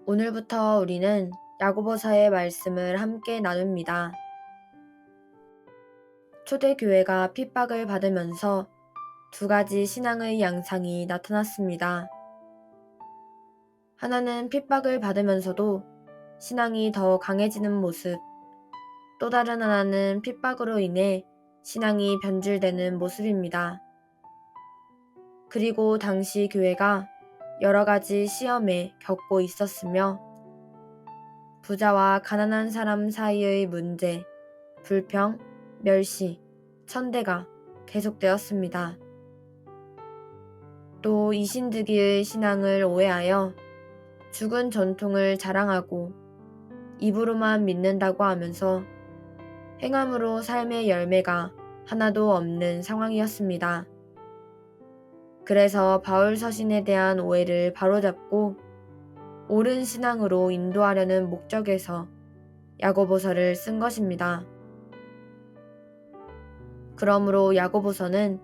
오늘부터 우리는 야고보서의 말씀을 함께 나눕니다. 초대교회가 핍박을 받으면서 두 가지 신앙의 양상이 나타났습니다. 하나는 핍박을 받으면서도 신앙이 더 강해지는 모습, 또 다른 하나는 핍박으로 인해 신앙이 변질되는 모습입니다. 그리고 당시 교회가 여러 가지 시험에 겪고 있었으며 부자와 가난한 사람 사이의 문제, 불평, 멸시, 천대가 계속되었습니다. 또 이신득이의 신앙을 오해하여 죽은 전통을 자랑하고 입으로만 믿는다고 하면서 행함으로 삶의 열매가 하나도 없는 상황이었습니다. 그래서 바울 서신에 대한 오해를 바로잡고 옳은 신앙으로 인도하려는 목적에서 야고보서를 쓴 것입니다. 그러므로 야고보서는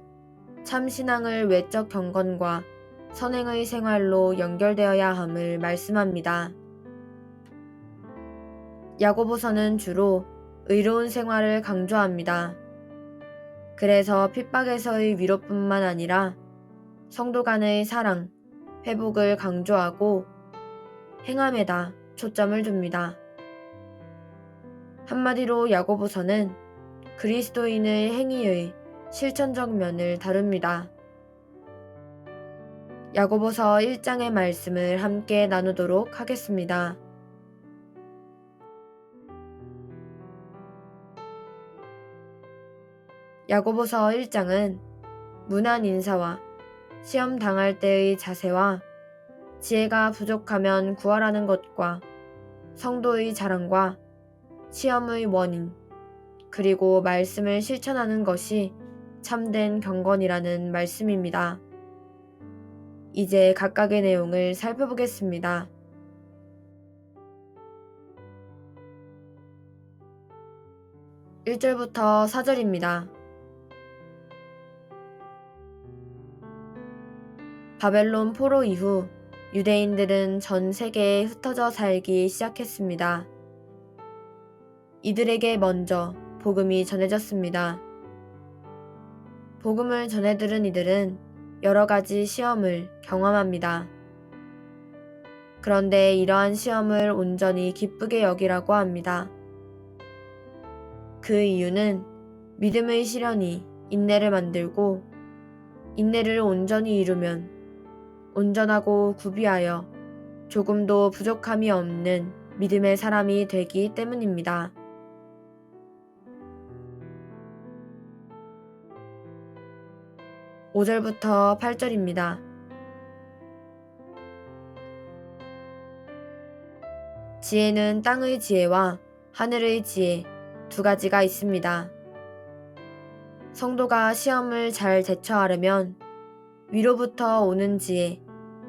참 신앙을 외적 경건과 선행의 생활로 연결되어야 함을 말씀합니다. 야고보서는 주로 의로운 생활을 강조합니다. 그래서 핍박에서의 위로뿐만 아니라 성도 간의 사랑, 회복을 강조하고 행함에다 초점을 둡니다. 한마디로 야고보서는 그리스도인의 행위의 실천적 면을 다룹니다. 야고보서 1장의 말씀을 함께 나누도록 하겠습니다. 야고보서 1장은 문안 인사와 시험 당할 때의 자세와 지혜가 부족하면 구하라는 것과 성도의 자랑과 시험의 원인, 그리고 말씀을 실천하는 것이 참된 경건이라는 말씀입니다. 이제 각각의 내용을 살펴보겠습니다. 1절부터 4절입니다. 바벨론 포로 이후 유대인들은 전 세계에 흩어져 살기 시작했습니다. 이들에게 먼저 복음이 전해졌습니다. 복음을 전해 들은 이들은 여러 가지 시험을 경험합니다. 그런데 이러한 시험을 온전히 기쁘게 여기라고 합니다. 그 이유는 믿음의 시련이 인내를 만들고 인내를 온전히 이루면 온전하고 구비하여 조금도 부족함이 없는 믿음의 사람이 되기 때문입니다. 5절부터 8절입니다. 지혜는 땅의 지혜와 하늘의 지혜 두 가지가 있습니다. 성도가 시험을 잘 대처하려면 위로부터 오는 지혜,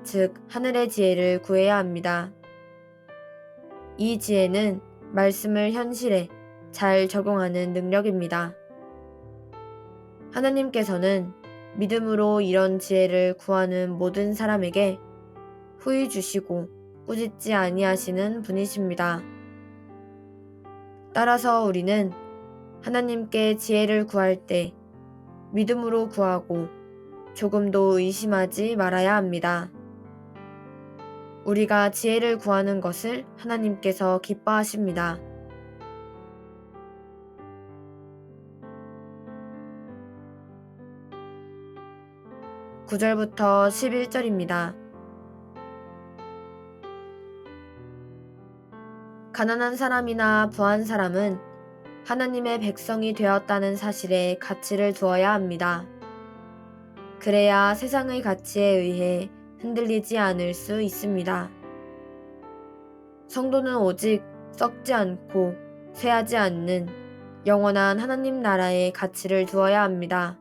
즉 하늘의 지혜를 구해야 합니다. 이 지혜는 말씀을 현실에 잘 적용하는 능력입니다. 하나님께서는 믿음으로 이런 지혜를 구하는 모든 사람에게 후히 주시고 꾸짖지 아니하시는 분이십니다. 따라서 우리는 하나님께 지혜를 구할 때 믿음으로 구하고 조금도 의심하지 말아야 합니다. 우리가 지혜를 구하는 것을 하나님께서 기뻐하십니다. 9절부터 11절입니다. 가난한 사람이나 부한 사람은 하나님의 백성이 되었다는 사실에 가치를 두어야 합니다. 그래야 세상의 가치에 의해 흔들리지 않을 수 있습니다. 성도는 오직 썩지 않고 쇠하지 않는 영원한 하나님 나라의 가치를 두어야 합니다.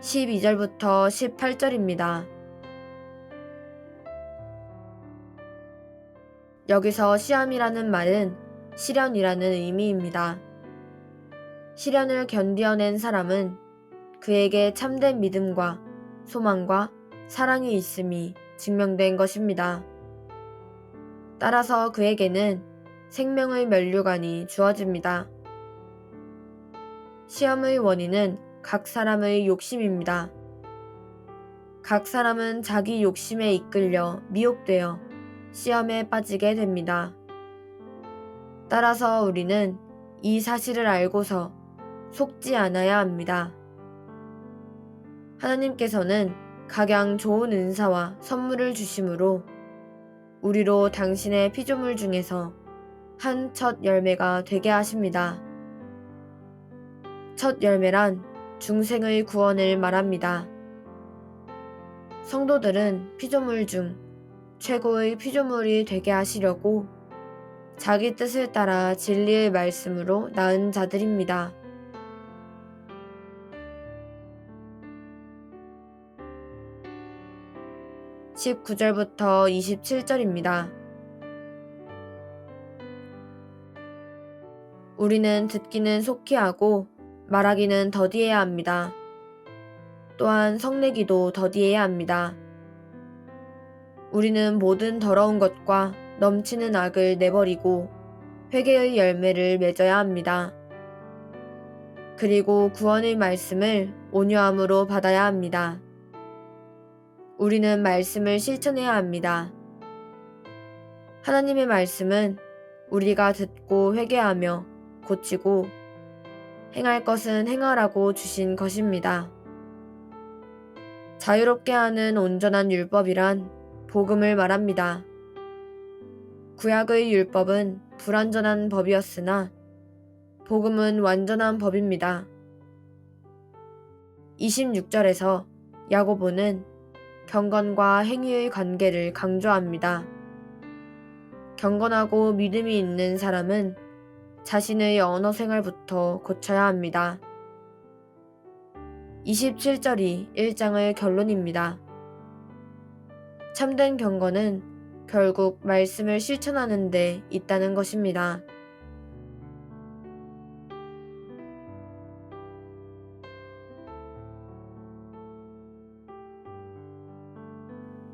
12절부터 18절입니다. 여기서 시험이라는 말은 시련이라는 의미입니다. 시련을 견디어낸 사람은 그에게 참된 믿음과 소망과 사랑이 있음이 증명된 것입니다. 따라서 그에게는 생명의 면류관이 주어집니다. 시험의 원인은 각 사람의 욕심입니다. 각 사람은 자기 욕심에 이끌려 미혹되어 시험에 빠지게 됩니다. 따라서 우리는 이 사실을 알고서 속지 않아야 합니다. 하나님께서는 각양 좋은 은사와 선물을 주심으로 우리로 당신의 피조물 중에서 한 첫 열매가 되게 하십니다. 첫 열매란 중생의 구원을 말합니다. 성도들은 피조물 중 최고의 피조물이 되게 하시려고 자기 뜻을 따라 진리의 말씀으로 낳은 자들입니다. (19절부터 27절입니다) 우리는 듣기는 속히 하고 말하기는 더디해야 합니다. 또한 성내기도 더디해야 합니다. 우리는 모든 더러운 것과 넘치는 악을 내버리고 회개의 열매를 맺어야 합니다. 그리고 구원의 말씀을 온유함으로 받아야 합니다. 우리는 말씀을 실천해야 합니다. 하나님의 말씀은 우리가 듣고 회개하며 고치고 행할 것은 행하라고 주신 것입니다. 자유롭게 하는 온전한 율법이란 복음을 말합니다. 구약의 율법은 불완전한 법이었으나 복음은 완전한 법입니다. 26절에서 야고보는 경건과 행위의 관계를 강조합니다. 경건하고 믿음이 있는 사람은 자신의 언어 생활부터 고쳐야 합니다. 27절이 1장의 결론입니다. 참된 경건은 결국 말씀을 실천하는 데 있다는 것입니다.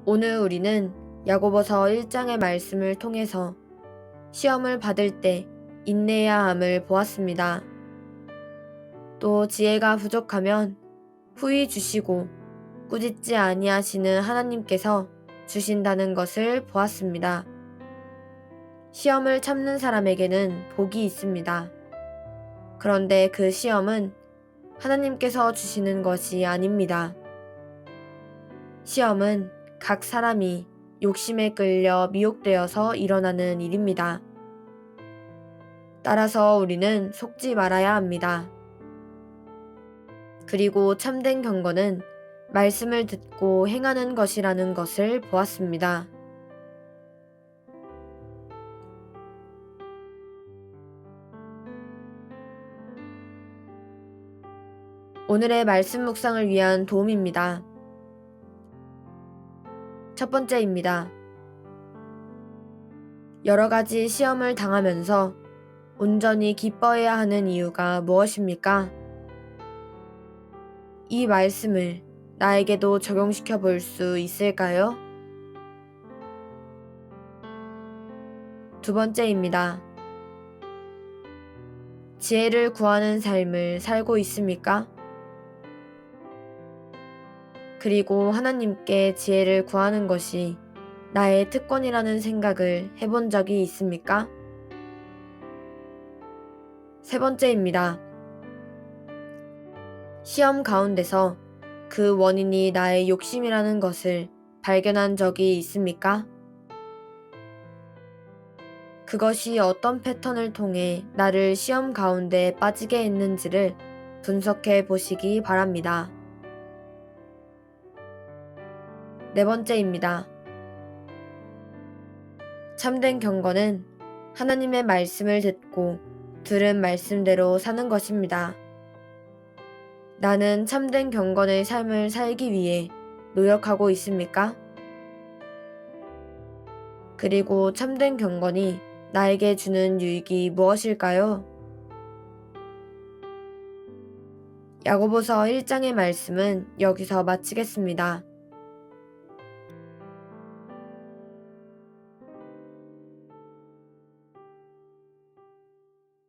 오늘 우리는 야고보서 1장의 말씀을 통해서 시험을 받을 때 인내해야 함을 보았습니다. 또 지혜가 부족하면 후히 주시고 꾸짖지 아니하시는 하나님께서 주신다는 것을 보았습니다. 시험을 참는 사람에게는 복이 있습니다. 그런데 그 시험은 하나님께서 주시는 것이 아닙니다. 시험은 각 사람이 욕심에 끌려 미혹되어서 일어나는 일입니다. 따라서 우리는 속지 말아야 합니다. 그리고 참된 경건은 말씀을 듣고 행하는 것이라는 것을 보았습니다. 오늘의 말씀 묵상을 위한 도움입니다. 첫 번째입니다. 여러 가지 시험을 당하면서 온전히 기뻐해야 하는 이유가 무엇입니까? 이 말씀을 나에게도 적용시켜 볼 수 있을까요? 두 번째입니다. 지혜를 구하는 삶을 살고 있습니까? 그리고 하나님께 지혜를 구하는 것이 나의 특권이라는 생각을 해본 적이 있습니까? 세 번째입니다. 시험 가운데서 그 원인이 나의 욕심이라는 것을 발견한 적이 있습니까? 그것이 어떤 패턴을 통해 나를 시험 가운데 빠지게 했는지를 분석해 보시기 바랍니다. 네 번째입니다. 참된 경건은 하나님의 말씀을 듣고 들은 말씀대로 사는 것입니다. 나는 참된 경건의 삶을 살기 위해 노력하고 있습니까? 그리고 참된 경건이 나에게 주는 유익이 무엇일까요? 야고보서 1장의 말씀은 여기서 마치겠습니다.